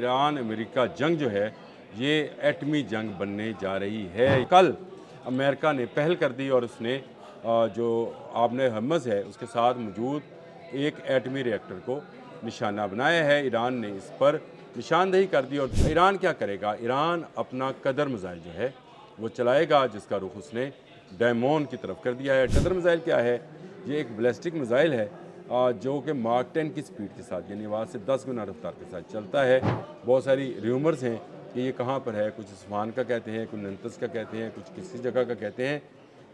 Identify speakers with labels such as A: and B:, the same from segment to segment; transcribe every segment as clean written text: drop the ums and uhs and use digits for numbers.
A: Iran America जंग जो है ये एटमी जंग बनने जा रही है। कल अमेरिका ने पहल कर दी और उसने जो आबने हर्मज़ है उसके साथ मौजूद एक एटमी रिएक्टर को निशाना बनाया है। ईरान ने इस पर निशानदेही कर दी और ईरान क्या करेगा, ईरान अपना कदर मिसाइल जो है वो चलाएगा, जिसका रुख उसने डैमोन की तरफ कर दिया है। कदर मिसाइल क्या है? ये एक बैलिस्टिक मिसाइल है जो कि मार्क 10 की स्पीड के साथ यानी आवाज़ से 10 गुना रफ्तार के साथ चलता है। बहुत सारी र्यूमर्स हैं कि ये कहाँ पर है, कुछ इस्फहान का कहते हैं, कुछ नंतस का कहते हैं, कुछ किसी जगह का कहते हैं,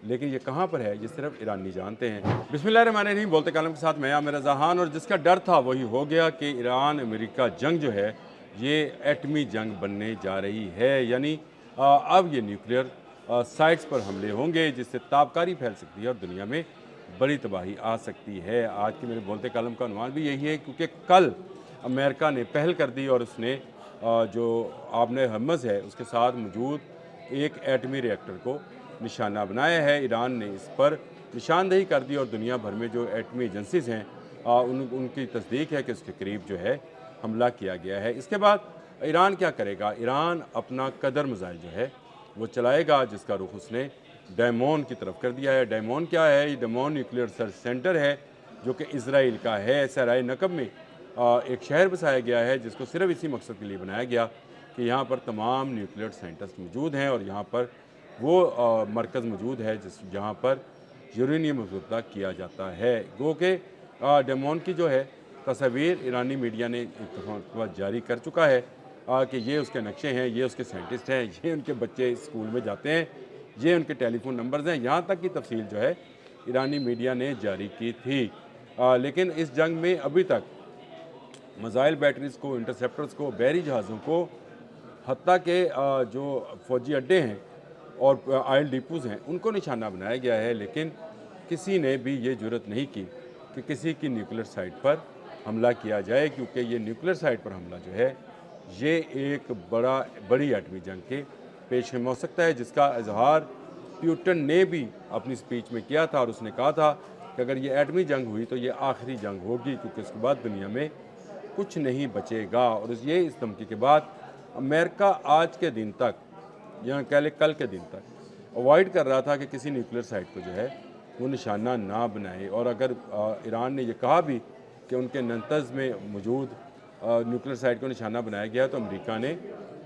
A: लेकिन ये कहाँ पर है ये सिर्फ ईरानी जानते हैं। बिस्मिल्लाहिर्रहमानिर्रहीम, बोलते कलम के साथ मैं आमिर रज़ा खान। और जिसका डर था वही हो गया कि ईरान अमेरिका जंग जो है ये एटमी जंग बनने जा रही है। यानी अब ये न्यूक्लियर साइट्स पर हमले होंगे, जिससे ताबकारी फैल सकती है और दुनिया में बड़ी तबाही आ सकती है। आज के मेरे बोलते कलम का अनुमान भी यही है, क्योंकि कल अमेरिका ने पहल कर दी और उसने जो आबने हर्मज़ है उसके साथ मौजूद एक एटमी रिएक्टर को निशाना बनाया है। ईरान ने इस पर निशानदेही कर दी और दुनिया भर में जो एटमी एजेंसीज़ हैं उनकी तस्दीक है कि उसके करीब जो है हमला किया गया है। इसके बाद ईरान क्या करेगा, ईरान अपना कदर मिसाइल जो है वो चलाएगा, जिसका रुख उसने डैमोन की तरफ कर दिया है। डैमोन क्या है? ये डैमोन न्यूक्लियर रिसर्च सेंटर है जो कि इसराइल का है। सराय नकब में एक शहर बसाया गया है, जिसको सिर्फ इसी मकसद के लिए बनाया गया कि यहाँ पर तमाम न्यूक्लियर साइंटिस्ट मौजूद हैं और यहाँ पर वो मरकज़ मौजूद है जहाँ पर यूरेनियम अफज़ुदा किया जाता है। गो के डैमोन की जो है तस्वीर ईरानी मीडिया ने एक जारी कर चुका है कि ये उसके नक्शे हैं, ये उसके साइंटिस्ट हैं, ये उनके बच्चे स्कूल में जाते हैं, ये उनके टेलीफोन नंबर्स हैं। यहाँ तक की तफसील जो है ईरानी मीडिया ने जारी की थी। लेकिन इस जंग में अभी तक मिसाइल बैटरीज़ को, इंटरसेप्टर्स को, बहरी जहाज़ों को, हत्ता के जो फ़ौजी अड्डे हैं और आयल डिपोज़ हैं उनको निशाना बनाया गया है। लेकिन किसी ने भी ये जुर्रत नहीं की कि किसी की न्यूक्लियर साइट पर हमला किया जाए, क्योंकि ये न्यूक्लियर साइट पर हमला जो है ये एक बड़ी एटमी जंग के पेश हो सकता है, जिसका इजहार प्यूटन ने भी अपनी स्पीच में किया था और उसने कहा था कि अगर ये एटमी जंग हुई तो ये आखिरी जंग होगी, क्योंकि उसके बाद दुनिया में कुछ नहीं बचेगा। और इस धमकी के बाद अमेरिका आज के दिन तक या कह ले कल के दिन तक अवॉइड कर रहा था कि किसी न्यूक्लियर साइट को जो है वो निशाना ना बनाए। और अगर ईरान ने ये कहा भी कि उनके नंतज़ में मौजूद न्यूक्लियर साइट को निशाना बनाया गया, तो अमेरिका ने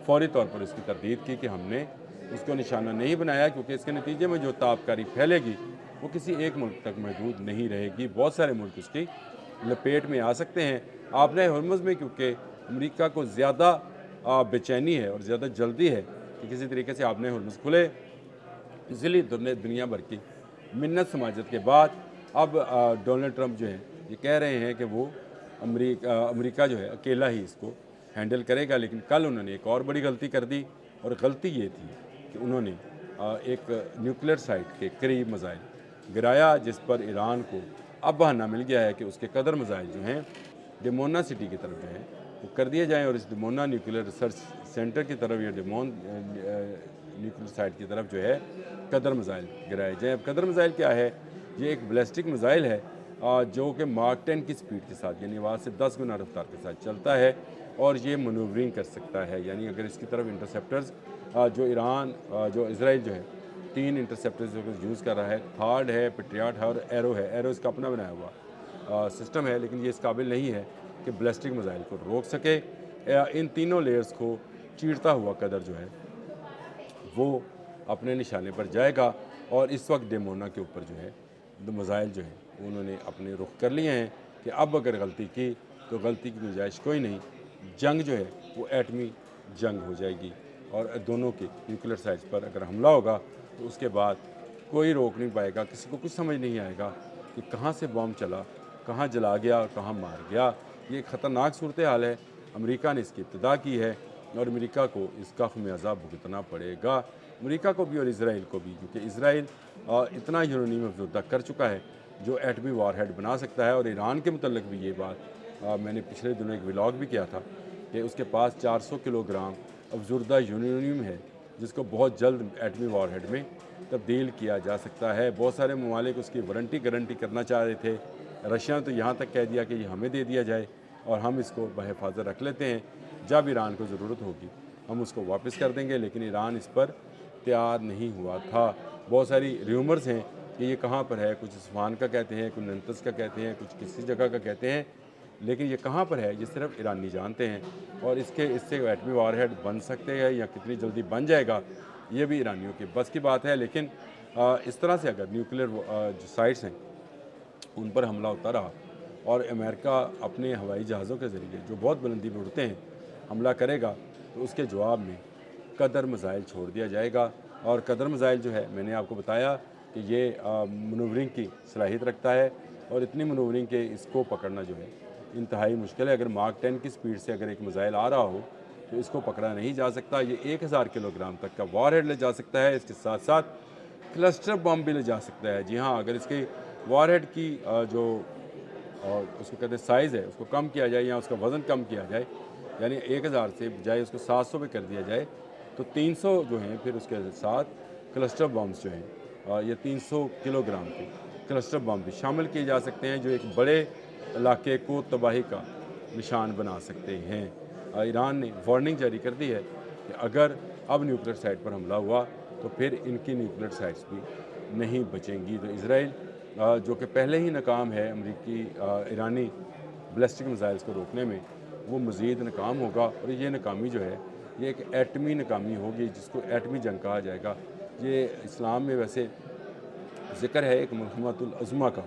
A: फौरी तौर पर इसकी तरदीद की कि हमने उसको निशाना नहीं बनाया, क्योंकि इसके नतीजे में जो ताबकारी फैलेगी वो किसी एक मुल्क तक महदूद नहीं रहेगी। बहुत सारे मुल्क उसकी लपेट में आ सकते हैं। आपने हर्मज़ में क्योंकि अमेरिका को ज़्यादा बेचैनी है और ज़्यादा जल्दी है कि किसी तरीके से आपने हर्मज़ खुले, इसलिए दुनिया भर की मिन्नत समाजत के बाद अब डोनाल्ड ट्रंप जो हैं ये कह रहे हैं कि वो अमेरिका जो है अकेला ही इसको हैंडल करेगा। लेकिन कल उन्होंने एक और बड़ी गलती कर दी, और गलती ये थी कि उन्होंने एक न्यूक्लियर साइट के करीब मिसाइल गिराया, जिस पर ईरान को अब बहाना मिल गया है कि उसके कदर मिसाइल जो हैं डिमोना सिटी की तरफ जो है वो कर दिए जाएँ और इस डिमोना न्यूक्लियर रिसर्च सेंटर की तरफ या डिमोन न्यूक्लियर साइट की तरफ जो है कदर मिसाइल गिराए जाएँ। अब कदर मिसाइल क्या है? ये एक बैलिस्टिक मिसाइल है जो कि मार्क 10 की स्पीड के साथ यानी आवाज़ से 10 गुना रफ्तार के साथ चलता है और ये मनूवरिंग कर सकता है। यानी अगर इसकी तरफ इंटरसेप्टर्स जो इसराइल जो है 3 इंटरसेप्टर्स जो यूज़ कर रहा है, थार्ड है, पेट्रियाट है और एरो है। एरो इसका अपना बनाया हुआ सिस्टम है, लेकिन ये इस काबिल नहीं है कि बैलिस्टिक मिसाइल को रोक सके। इन तीनों लेयर्स को चीरता हुआ कदर जो है वो अपने निशाने पर जाएगा। और इस वक्त डेमोना के ऊपर जो है मिसाइल जो है उन्होंने अपने रुख कर लिए हैं कि अब अगर गलती की तो गलती की गुंजाइश कोई नहीं, जंग जो है वो एटमी जंग हो जाएगी। और दोनों के न्यूक्लियर साइट्स पर अगर हमला होगा तो उसके बाद कोई रोक नहीं पाएगा, किसी को कुछ समझ नहीं आएगा कि कहाँ से बम चला, कहाँ जला गया और कहाँ मार गया। ये एक ख़तरनाक सूरत हाल है। अमेरिका ने इसकी इब्तिदा की है और अमेरिका को इसका खमियाजा भुगतना पड़ेगा, अमेरिका को भी और इसराइल को भी, क्योंकि इसराइल इतना यूरेनियम अफज़ुदा कर चुका है जो एटमी वारहेड बना सकता है। और ईरान के मुतल्लिक़ भी ये बात मैंने पिछले दिनों एक व्लॉग भी किया था कि उसके पास 400 किलोग्राम अफज़ुदा यूरेनियम है, जिसको बहुत जल्द एटमी वारहेड में तब्दील किया जा सकता है। बहुत सारे ममालिक उसकी गारंटी करना चाह रहे थे। रशिया ने तो यहाँ तक कह दिया कि ये हमें दे दिया जाए और हम इसको बहिफाजत रख लेते हैं। जब ईरान को ज़रूरत होगी हम उसको वापस कर देंगे, लेकिन ईरान इस पर तैयार नहीं हुआ था। बहुत सारी र्यूमर्स हैं कि ये कहाँ पर है, कुछ इस्फहान का कहते हैं, कुछ नंतस का कहते हैं, कुछ किसी जगह का कहते हैं, लेकिन ये कहाँ पर है ये सिर्फ ईरानी जानते हैं। और इससे एटमी वारहेड बन सकते हैं या कितनी जल्दी बन जाएगा ये भी ईरानियों की बस की बात है। लेकिन इस तरह से अगर न्यूक्लियर जो साइट्स हैं उन पर हमला होता रहा और अमेरिका अपने हवाई जहाज़ों के ज़रिए जो बहुत बुलंदी पर उड़ते हैं हमला करेगा, तो उसके जवाब में कदर मिसाइल छोड़ दिया जाएगा। और कदर मिसाइल जो है मैंने आपको बताया कि ये मनूवरिंग की सलाहियत रखता है, और इतनी मनूवरिंग के इसको पकड़ना जो है इंतहाई मुश्किल है। अगर मार्क 10 की स्पीड से अगर एक मिसाइल आ रहा हो तो इसको पकड़ा नहीं जा सकता। ये 1000 किलोग्राम तक का वॉरहेड ले जा सकता है, इसके साथ साथ क्लस्टर बम भी ले जा सकता है। जी हाँ, अगर इसके वॉरहेड की जो उसको कहते हैं साइज़ है उसको कम किया जाए या उसका वज़न कम किया जाए, यानी 1000 से बजाय उसको 700 पे कर दिया जाए, तो 300 जो हैं फिर उसके साथ क्लस्टर बम्स जो हैं ये 300 किलोग्राम के क्लस्टर बम भी शामिल किए जा सकते हैं, जो एक बड़े इलाके को तबाही का निशान बना सकते हैं। ईरान ने वार्निंग जारी कर दी है कि अगर अब न्यूक्लियर साइट पर हमला हुआ तो फिर इनकी न्यूक्लियर साइट्स भी नहीं बचेंगी। तो इसराइल जो कि पहले ही नाकाम है अमरीकी ईरानी बैलिस्टिक मिसाइल्स को रोकने में, वो मज़ीद नाकाम होगा। और ये नाकामी जो है ये एक एटमी नाकामी होगी जिसको एटमी जंग कहा जाएगा। ये इस्लाम में वैसे ज़िक्र है एक मरहमतुल अज़मा का,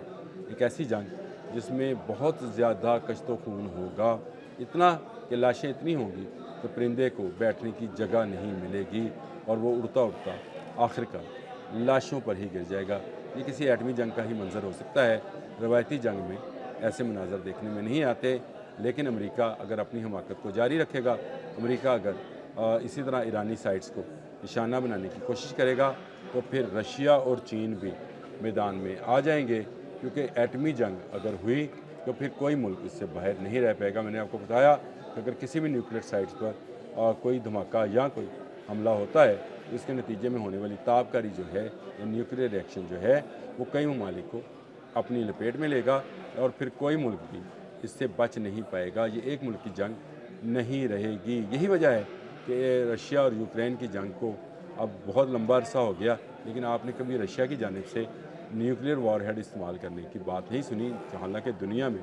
A: एक ऐसी जंग जिसमें बहुत ज़्यादा कश्तो खून होगा, इतना कि लाशें इतनी होंगी कि परिंदे को बैठने की जगह नहीं मिलेगी और वो उड़ता उड़ता आखिरकार लाशों पर ही गिर जाएगा। ये किसी एटमी जंग का ही मंजर हो सकता है। रवायती जंग में ऐसे मनाजर देखने में नहीं आते, लेकिन अमेरिका अगर अपनी हमाकत को जारी रखेगा, अमेरिका अगर इसी तरह ईरानी साइट्स को निशाना बनाने की कोशिश करेगा, तो फिर रशिया और चीन भी मैदान में आ जाएंगे, क्योंकि एटमी जंग अगर हुई तो फिर कोई मुल्क इससे बाहर नहीं रह पाएगा। मैंने आपको बताया कि अगर किसी भी न्यूक्लियर साइट्स पर कोई धमाका या कोई हमला होता है तो इसके नतीजे में होने वाली ताबकारी जो है या न्यूक्लियर रिएक्शन जो है वो कई ममालिक को अपनी लपेट में लेगा और फिर कोई मुल्क भी इससे बच नहीं पाएगा। ये एक मुल्क की जंग नहीं रहेगी। यही वजह है कि रशिया और यूक्रेन की जंग को अब बहुत लंबा अरसा हो गया, लेकिन आपने कभी रशिया की जानिब से न्यूक्लियर वॉरहेड इस्तेमाल करने की बात नहीं सुनी। हालांकि दुनिया में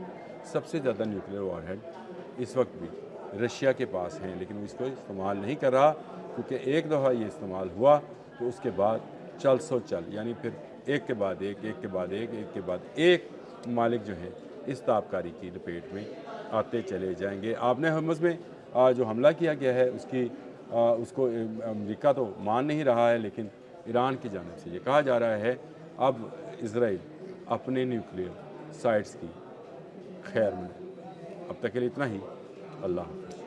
A: सबसे ज़्यादा न्यूक्लियर वॉरहेड इस वक्त भी रशिया के पास हैं, लेकिन वो इसको इस्तेमाल नहीं कर रहा, क्योंकि एक दफ़ा ये इस्तेमाल हुआ तो उसके बाद चल सो चल, यानी फिर एक के बाद एक, एक के बाद एक, एक के बाद एक मालिक जो है इस ताबकारी की लपेट में आते चले जाएंगे। आपने हमस में जो हमला किया गया है उसको अमेरिका तो मान नहीं रहा है, लेकिन ईरान की जानिब से ये कहा जा रहा है अब इसराइल अपने न्यूक्लियर साइट्स की खैर में। अब तक के लिए इतना ही। अल्लाह हाफ़िज़।